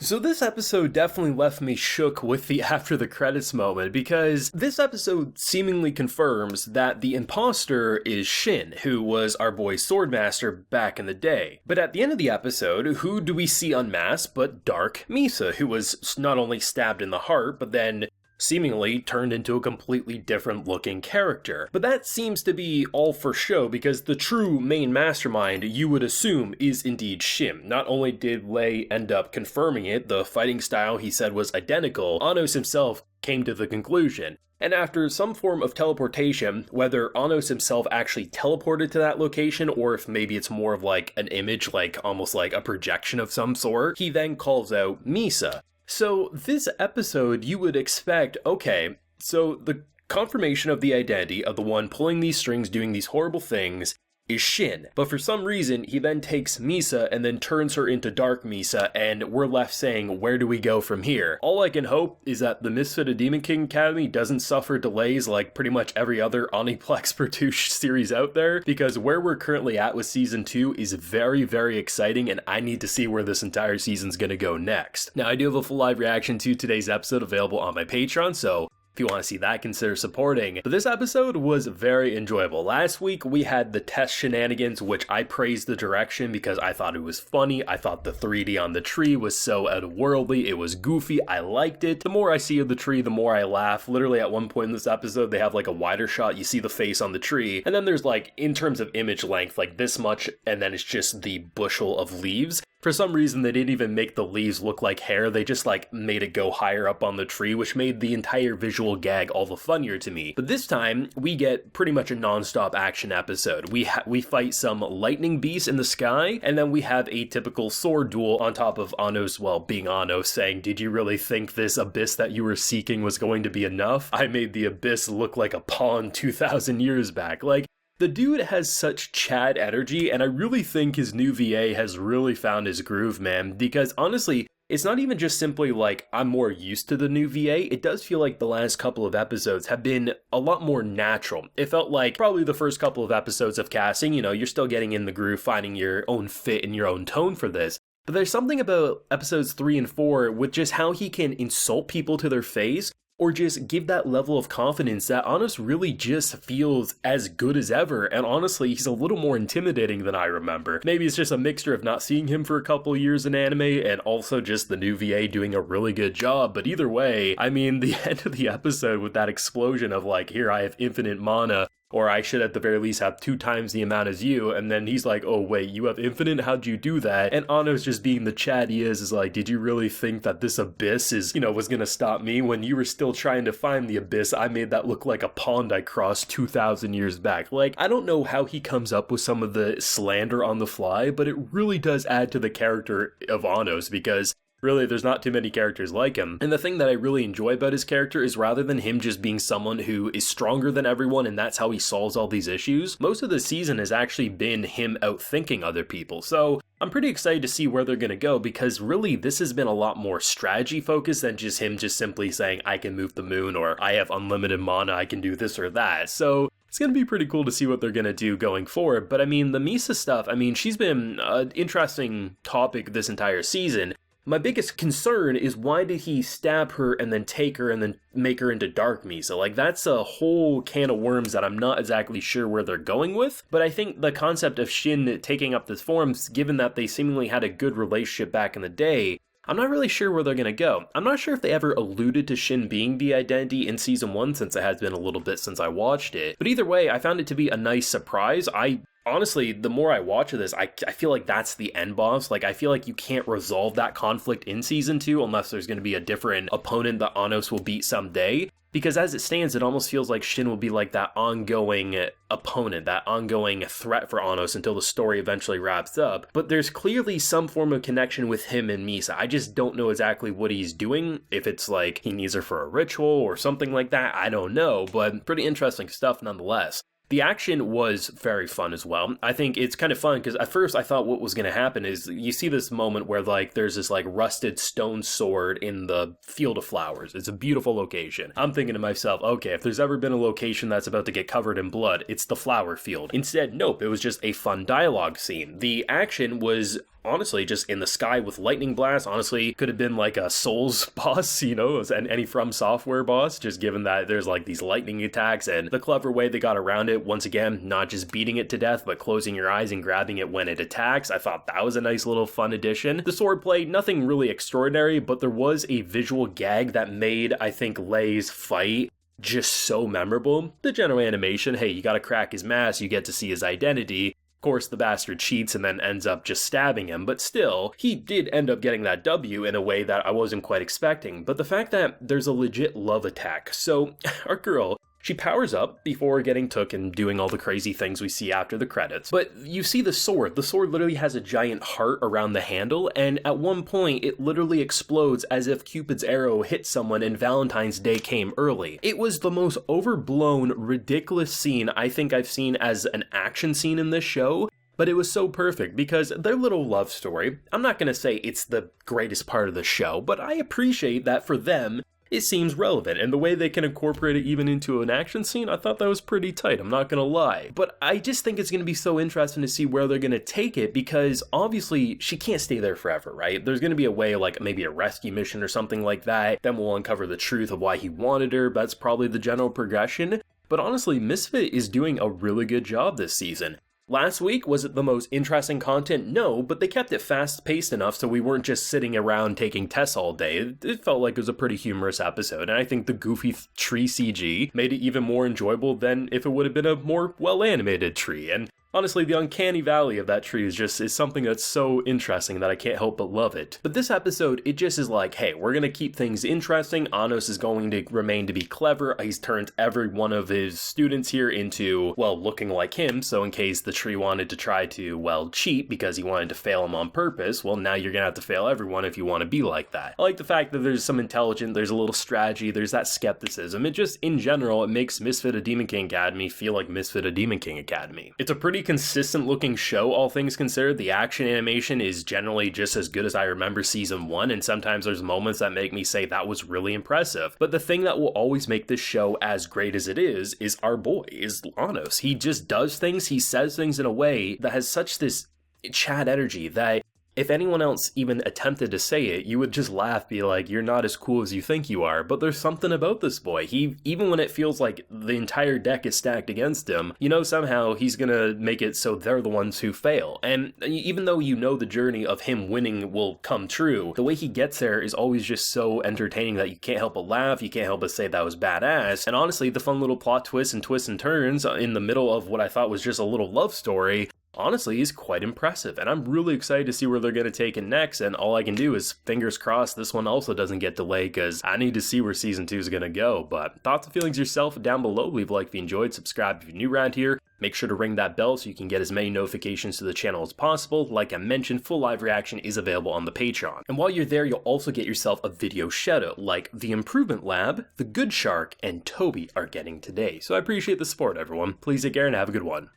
So this episode definitely left me shook with the after the credits moment, because this episode seemingly confirms that the imposter is Shin, who was our boy Swordmaster back in the day. But at the end of the episode, who do we see unmasked but Dark Misa, who was not only stabbed in the heart, but then seemingly turned into a completely different looking character. But that seems to be all for show, because the true main mastermind, you would assume, is indeed Shin. Not only did Lei end up confirming it, the fighting style he said was identical, Anos himself came to the conclusion. And after some form of teleportation, whether Anos himself actually teleported to that location, or if maybe it's more of like an image, like almost like a projection of some sort, he then calls out Misa. So this episode, you would expect, okay, so the confirmation of the identity of the one pulling these strings, doing these horrible things, is Shin. But for some reason, he then takes Misa and then turns her into Dark Misa, and we're left saying, where do we go from here? All I can hope is that the Misfit of Demon King Academy doesn't suffer delays like pretty much every other Omniplex Pertouche series out there, because where we're currently at with Season 2 is very, very exciting, and I need to see where this entire season's gonna go next. Now, I do have a full live reaction to today's episode available on my Patreon, so if you want to see that, consider supporting. But this episode was very enjoyable. Last week, we had the test shenanigans, which I praised the direction because I thought it was funny. I thought the 3D on the tree was so outworldly. It was goofy. I liked it. The more I see of the tree, the more I laugh. Literally, at one point in this episode, they have like a wider shot. You see the face on the tree. And then there's like, in terms of image length, like this much, and then it's just the bushel of leaves. For some reason, they didn't even make the leaves look like hair. They just like made it go higher up on the tree, which made the entire visual gag all the funnier to me. But this time, we get pretty much a non-stop action episode. We fight some lightning beasts in the sky, and then we have a typical sword duel on top of Anos, well, being Anos, saying, did you really think this abyss that you were seeking was going to be enough? I made the abyss look like a pond 2,000 years back. Like, the dude has such Chad energy, and I really think his new VA has really found his groove, man, because honestly, it's not even just simply like I'm more used to the new VA, it does feel like the last couple of episodes have been a lot more natural. It felt like probably the first couple of episodes of casting, you know, you're still getting in the groove, finding your own fit and your own tone for this. But there's something about episodes 3 and 4 with just how he can insult people to their face, or just give that level of confidence that Anos really just feels as good as ever, and honestly, he's a little more intimidating than I remember. Maybe it's just a mixture of not seeing him for a couple years in anime, and also just the new VA doing a really good job, but either way, I mean, the end of the episode with that explosion of like, here, I have infinite mana, or I should at the very least have 2 times the amount as you, and then he's like, oh wait, you have infinite? How'd you do that? And Anos, just being the Chad he is like, did you really think that this abyss is, you know, was gonna stop me? When you were still trying to find the abyss, I made that look like a pond I crossed 2,000 years back. Like, I don't know how he comes up with some of the slander on the fly, but it really does add to the character of Anos, because really, there's not too many characters like him. And the thing that I really enjoy about his character is rather than him just being someone who is stronger than everyone and that's how he solves all these issues, most of the season has actually been him outthinking other people. So I'm pretty excited to see where they're going to go, because really this has been a lot more strategy focused than just him just simply saying, I can move the moon, or I have unlimited mana, I can do this or that. So it's going to be pretty cool to see what they're going to do going forward. But I mean, the Misa stuff, I mean, she's been an interesting topic this entire season. My biggest concern is, why did he stab her and then take her and then make her into Dark Misa? Like, that's a whole can of worms that I'm not exactly sure where they're going with. But I think the concept of Shin taking up this form, given that they seemingly had a good relationship back in the day, I'm not really sure where they're going to go. I'm not sure if they ever alluded to Shin being the identity in Season 1, since it has been a little bit since I watched it. But either way, I found it to be a nice surprise. Honestly, the more I watch this, I feel like that's the end boss. Like, I feel like you can't resolve that conflict in Season 2 unless there's going to be a different opponent that Anos will beat someday. Because as it stands, it almost feels like Shin will be like that ongoing opponent, that ongoing threat for Anos until the story eventually wraps up. But there's clearly some form of connection with him and Misa. I just don't know exactly what he's doing. If it's like he needs her for a ritual or something like that, I don't know. But pretty interesting stuff nonetheless. The action was very fun as well. I think it's kind of fun because at first I thought what was going to happen is you see this moment where like there's this like rusted stone sword in the field of flowers. It's a beautiful location. I'm thinking to myself, okay, if there's ever been a location that's about to get covered in blood, it's the flower field. Instead, nope, it was just a fun dialogue scene. The action was honestly just in the sky with lightning blasts. Honestly, could have been like a Souls boss, you know, and any From Software boss, just given that there's like these lightning attacks and the clever way they got around it. Once again, not just beating it to death, but closing your eyes and grabbing it when it attacks. I thought that was a nice little fun addition. The swordplay, nothing really extraordinary, but there was a visual gag that made, I think, Lei's fight just so memorable. The general animation, hey, you gotta crack his mask, you get to see his identity. Of course, the bastard cheats and then ends up just stabbing him, but still, he did end up getting that W in a way that I wasn't quite expecting. But the fact that there's a legit love attack, so our girl, she powers up before getting took and doing all the crazy things we see after the credits. But you see the sword. The sword literally has a giant heart around the handle, and at one point it literally explodes as if Cupid's arrow hit someone and Valentine's Day came early. It was the most overblown, ridiculous scene I think I've seen as an action scene in this show. But it was so perfect because their little love story, I'm not going to say it's the greatest part of the show, but I appreciate that for them, it seems relevant, and the way they can incorporate it even into an action scene, I thought that was pretty tight, I'm not gonna lie. But I just think it's gonna be so interesting to see where they're gonna take it, because obviously she can't stay there forever, right? There's gonna be a way, like maybe a rescue mission or something like that, then we'll uncover the truth of why he wanted her. That's probably the general progression. But honestly, Misfit is doing a really good job this season. Last week, was it the most interesting content? No, but they kept it fast-paced enough so we weren't just sitting around taking tests all day. It felt like it was a pretty humorous episode, and I think the goofy tree CG made it even more enjoyable than if it would have been a more well-animated tree. And honestly, the uncanny valley of that tree is something that's so interesting that I can't help but love it. But this episode, it just is like, hey, we're gonna keep things interesting. Anos is going to remain to be clever. He's turned every one of his students here into, well, looking like him. So in case the tree wanted to try to, well, cheat because he wanted to fail him on purpose, well, now you're gonna have to fail everyone if you want to be like that. I like the fact that there's some intelligence, there's a little strategy, there's that skepticism. It just, in general, it makes Misfit a Demon King Academy feel like Misfit a Demon King Academy. It's a pretty consistent looking show, all things considered. The action animation is generally just as good as I remember season 1, and sometimes there's moments that make me say that was really impressive. But the thing that will always make this show as great as it is our boy, is Anos. He just does things, he says things in a way that has such this Chad energy that if anyone else even attempted to say it, you would just laugh, be like, you're not as cool as you think you are. But there's something about this boy. He, even when it feels like the entire deck is stacked against him, you know, somehow he's gonna make it so they're the ones who fail. And even though you know the journey of him winning will come true, the way he gets there is always just so entertaining that you can't help but laugh, you can't help but say that was badass. And honestly, the fun little plot twists and turns in the middle of what I thought was just a little love story, honestly, is quite impressive, and I'm really excited to see where they're going to take it next, and all I can do is fingers crossed this one also doesn't get delayed, because I need to see where season 2 is going to go. But thoughts and feelings yourself down below. Leave a like if you enjoyed, subscribe if you're new around here, make sure to ring that bell so you can get as many notifications to the channel as possible. Like I mentioned, full live reaction is available on the Patreon, and while you're there, you'll also get yourself a video shoutout, like the Improvement Lab, the Good Shark, and Toby are getting today. So I appreciate the support, everyone. Please take care and have a good one.